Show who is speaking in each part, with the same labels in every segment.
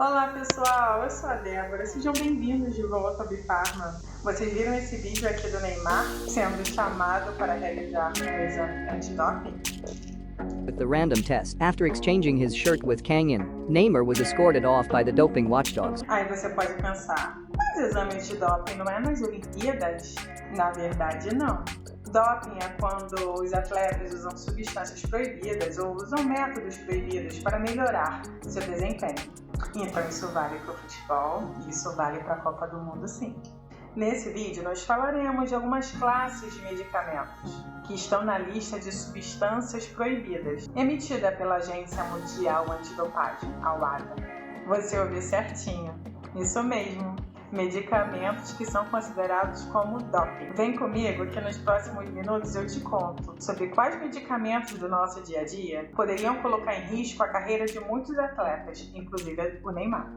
Speaker 1: Olá pessoal, eu sou a Débora, sejam bem-vindos de volta ao Bifarma. Vocês viram esse vídeo aqui do Neymar sendo chamado para realizar um exame antidoping?
Speaker 2: With the random test, after exchanging his shirt with Kang In, Neymar was escorted off by the doping watchdogs.
Speaker 1: Aí você pode pensar, mas exame antidoping não é nas Olimpíadas? Na verdade, não. Doping é quando os atletas usam substâncias proibidas ou usam métodos proibidos para melhorar seu desempenho. Então isso vale para o futebol e isso vale para a Copa do Mundo, sim. Nesse vídeo nós falaremos de algumas classes de medicamentos que estão na lista de substâncias proibidas, emitida pela Agência Mundial Antidopagem, a WADA. Você ouviu certinho, isso mesmo. Medicamentos que são considerados como doping. Vem comigo que nos próximos minutos eu te conto sobre quais medicamentos do nosso dia a dia poderiam colocar em risco a carreira de muitos atletas, inclusive o Neymar.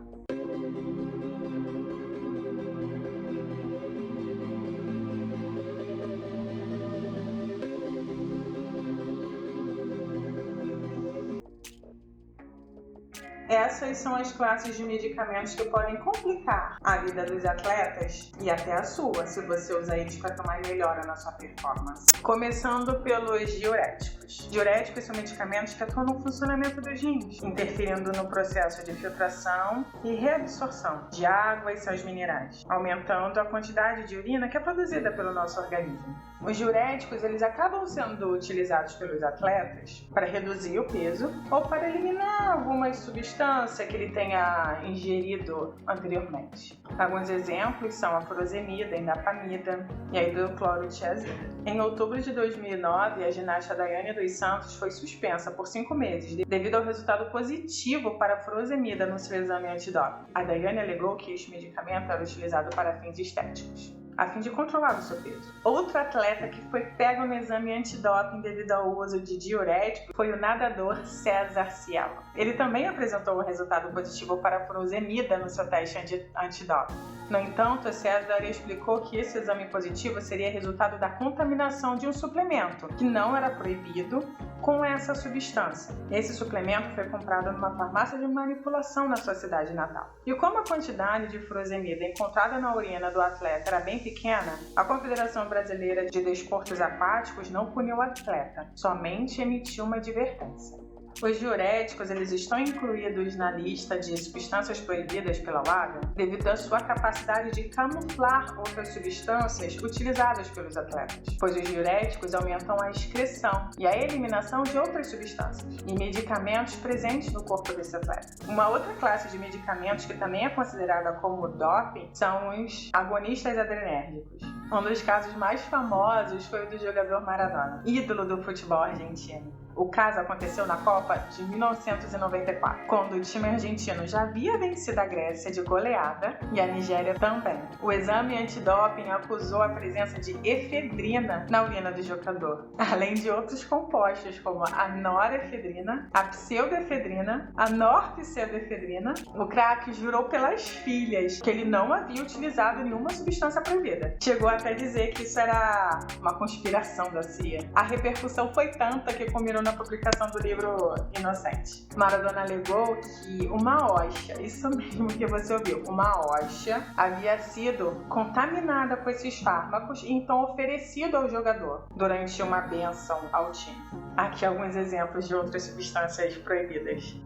Speaker 1: Essas são as classes de medicamentos que podem complicar a vida dos atletas e até a sua, se você usar eles para tomar melhora na sua performance. Começando pelos diuréticos. Diuréticos são medicamentos que atuam no funcionamento dos rins, interferindo no processo de filtração e reabsorção de água e sais minerais, aumentando a quantidade de urina que é produzida pelo nosso organismo. Os diuréticos eles acabam sendo utilizados pelos atletas para reduzir o peso ou para eliminar algumas substâncias que ele tenha ingerido anteriormente. Alguns exemplos são a furosemida, a indapamida e a hidroclorotiazida. Em outubro de 2009, a ginasta Daiane dos Santos foi suspensa por 5 meses devido ao resultado positivo para a furosemida no seu exame antidoping. A Daiane alegou que este medicamento era utilizado para fins estéticos, a fim de controlar o seu peso. Outro atleta que foi pego no exame antidoping devido ao uso de diurético foi o nadador César Cielo. Ele também apresentou um resultado positivo para a furosemida no seu teste antidoping. No entanto, César explicou que esse exame positivo seria resultado da contaminação de um suplemento que não era proibido com essa substância. Esse suplemento foi comprado numa farmácia de manipulação na sua cidade natal. E como a quantidade de furosemida encontrada na urina do atleta era bem pequena, a Confederação Brasileira de Desportos Aquáticos não puniu o atleta, somente emitiu uma advertência. Os diuréticos eles estão incluídos na lista de substâncias proibidas pela WADA devido à sua capacidade de camuflar outras substâncias utilizadas pelos atletas, pois os diuréticos aumentam a excreção e a eliminação de outras substâncias e medicamentos presentes no corpo desse atleta. Uma outra classe de medicamentos que também é considerada como doping são os agonistas adrenérgicos. Um dos casos mais famosos foi o do jogador Maradona, ídolo do futebol argentino. O caso aconteceu na Copa de 1994, quando o time argentino já havia vencido a Grécia de goleada e a Nigéria também. O exame antidoping acusou a presença de efedrina na urina do jogador, além de outros compostos como a norefedrina, a pseudoefedrina, a norpseudoefedrina. O craque jurou pelas filhas que ele não havia utilizado nenhuma substância proibida. Chegou até a dizer que isso era uma conspiração da CIA. A repercussão foi tanta que culminou na publicação do livro Inocente. Maradona alegou que uma hóstia, isso mesmo que você ouviu, uma hóstia havia sido contaminada com esses fármacos e então oferecido ao jogador durante uma bênção ao time. Aqui alguns exemplos de outras substâncias proibidas.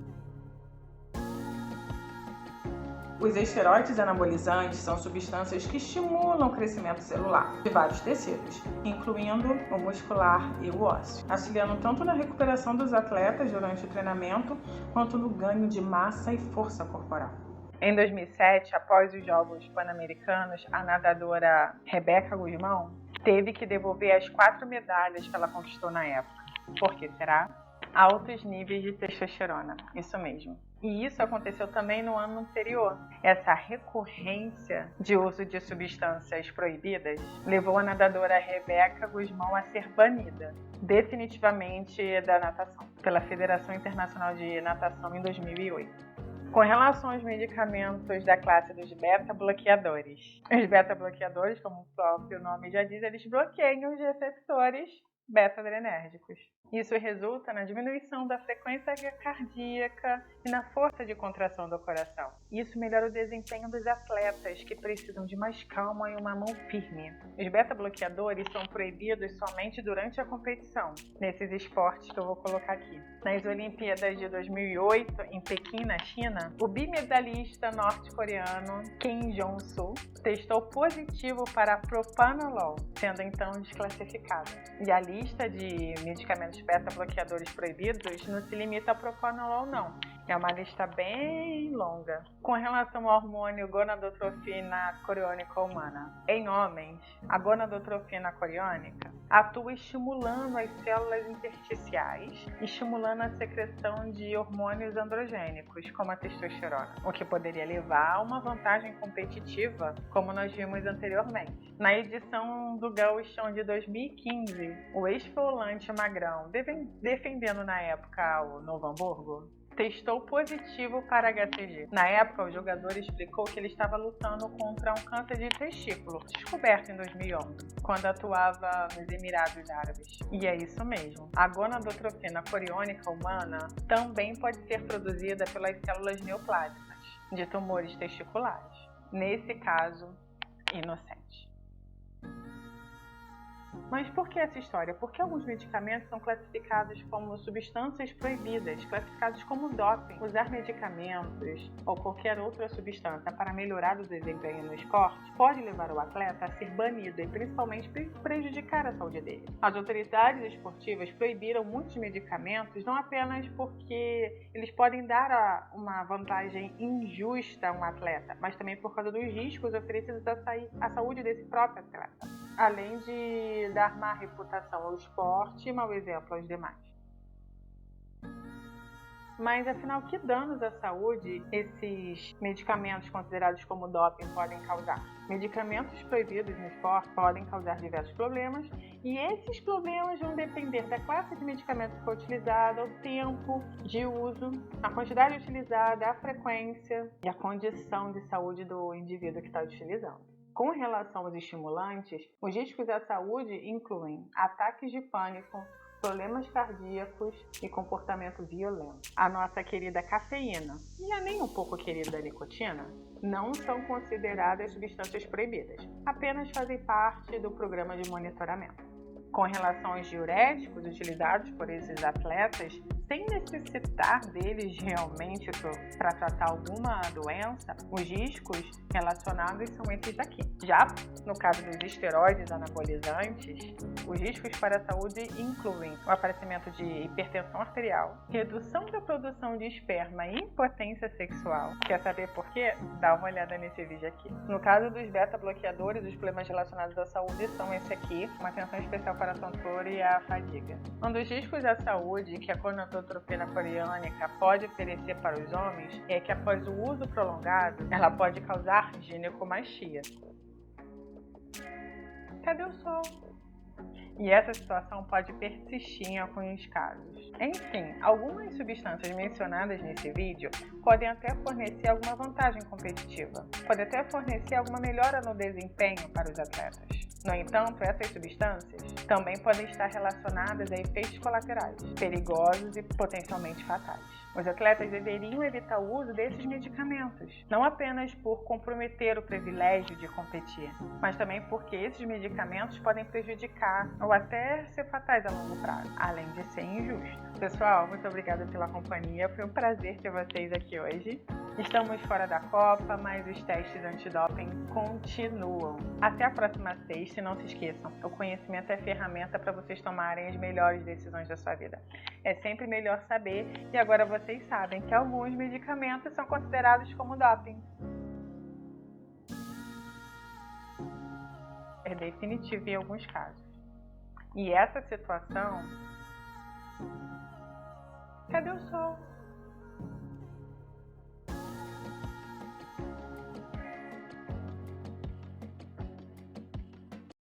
Speaker 1: Os esteroides anabolizantes são substâncias que estimulam o crescimento celular de vários tecidos, incluindo o muscular e o ósseo, auxiliando tanto na recuperação dos atletas durante o treinamento, quanto no ganho de massa e força corporal. Em 2007, após os Jogos Pan-Americanos, a nadadora Rebeca Guzmão teve que devolver as 4 medalhas que ela conquistou na época. Por que será? Altos níveis de testosterona, isso mesmo. E isso aconteceu também no ano anterior. Essa recorrência de uso de substâncias proibidas levou a nadadora Rebeca Guzmão a ser banida definitivamente da natação pela Federação Internacional de Natação em 2008. Com relação aos medicamentos da classe dos beta-bloqueadores. Os beta-bloqueadores, como o próprio nome já diz, eles bloqueiam os receptores beta-adrenérgicos. Isso resulta na diminuição da frequência cardíaca e na força de contração do coração. Isso melhora o desempenho dos atletas que precisam de mais calma e uma mão firme. Os beta-bloqueadores são proibidos somente durante a competição, nesses esportes que eu vou colocar aqui. Nas Olimpíadas de 2008, em Pequim, na China, o bimedalista norte-coreano Kim Jong-soo testou positivo para propanolol, sendo então desclassificado. E a lista de medicamentos beta-bloqueadores proibidos não se limita ao propanolol, não. É uma lista bem longa. Com relação ao hormônio gonadotrofina coriônica humana, em homens, a gonadotrofina coriônica atua estimulando as células intersticiais, estimulando a secreção de hormônios androgênicos, como a testosterona, o que poderia levar a uma vantagem competitiva, como nós vimos anteriormente. Na edição do Gauchão de 2015, o ex-volante magrão, defendendo na época o Novo Hamburgo, testou positivo para HCG. Na época, o jogador explicou que ele estava lutando contra um câncer de testículo, descoberto em 2011, quando atuava nos Emirados Árabes. E é isso mesmo. A gonadotrofina coriônica humana também pode ser produzida pelas células neoplásicas de tumores testiculares. Nesse caso, inocente. Mas por que essa história? Porque alguns medicamentos são classificados como substâncias proibidas, classificados como doping. Usar medicamentos ou qualquer outra substância para melhorar o desempenho no esporte pode levar o atleta a ser banido e principalmente prejudicar a saúde dele. As autoridades esportivas proibiram muitos medicamentos não apenas porque eles podem dar uma vantagem injusta a um atleta, mas também por causa dos riscos oferecidos à saúde desse próprio atleta, além de dar má reputação ao esporte e mau exemplo aos demais. Mas afinal, que danos à saúde esses medicamentos considerados como doping podem causar? Medicamentos proibidos no esporte podem causar diversos problemas e esses problemas vão depender da classe de medicamento que for utilizado, o tempo de uso, a quantidade utilizada, a frequência e a condição de saúde do indivíduo que está utilizando. Com relação aos estimulantes, os riscos à saúde incluem ataques de pânico, problemas cardíacos e comportamento violento. A nossa querida cafeína e a nem um pouco querida nicotina não são consideradas substâncias proibidas, apenas fazem parte do programa de monitoramento. Com relação aos diuréticos utilizados por esses atletas, sem necessitar deles realmente para tratar alguma doença, os riscos relacionados são esses daqui. Já no caso dos esteroides anabolizantes, os riscos para a saúde incluem o aparecimento de hipertensão arterial, redução da produção de esperma e impotência sexual. Quer saber por quê? Dá uma olhada nesse vídeo aqui. No caso dos beta-bloqueadores, os problemas relacionados à saúde são esse aqui, uma atenção especial para a tontura e a fadiga. Um dos riscos à saúde que a gonadotrofina coriônica pode oferecer para os homens é que após o uso prolongado, ela pode causar ginecomastia. Cadê o sol? E essa situação pode persistir em alguns casos. Enfim, algumas substâncias mencionadas nesse vídeo podem até fornecer alguma vantagem competitiva, podem até fornecer alguma melhora no desempenho para os atletas. No entanto, essas substâncias também podem estar relacionadas a efeitos colaterais, perigosos e potencialmente fatais. Os atletas deveriam evitar o uso desses medicamentos, não apenas por comprometer o privilégio de competir, mas também porque esses medicamentos podem prejudicar ou até ser fatais a longo prazo, além de ser injusto. Pessoal, muito obrigada pela companhia, foi um prazer ter vocês aqui hoje. Estamos fora da Copa, mas os testes antidoping continuam. Até a próxima sexta e não se esqueçam, o conhecimento é ferramenta para vocês tomarem as melhores decisões da sua vida. É sempre melhor saber e agora vocês sabem que alguns medicamentos são considerados como doping. É definitivo em alguns casos. E essa situação... Cadê o sol?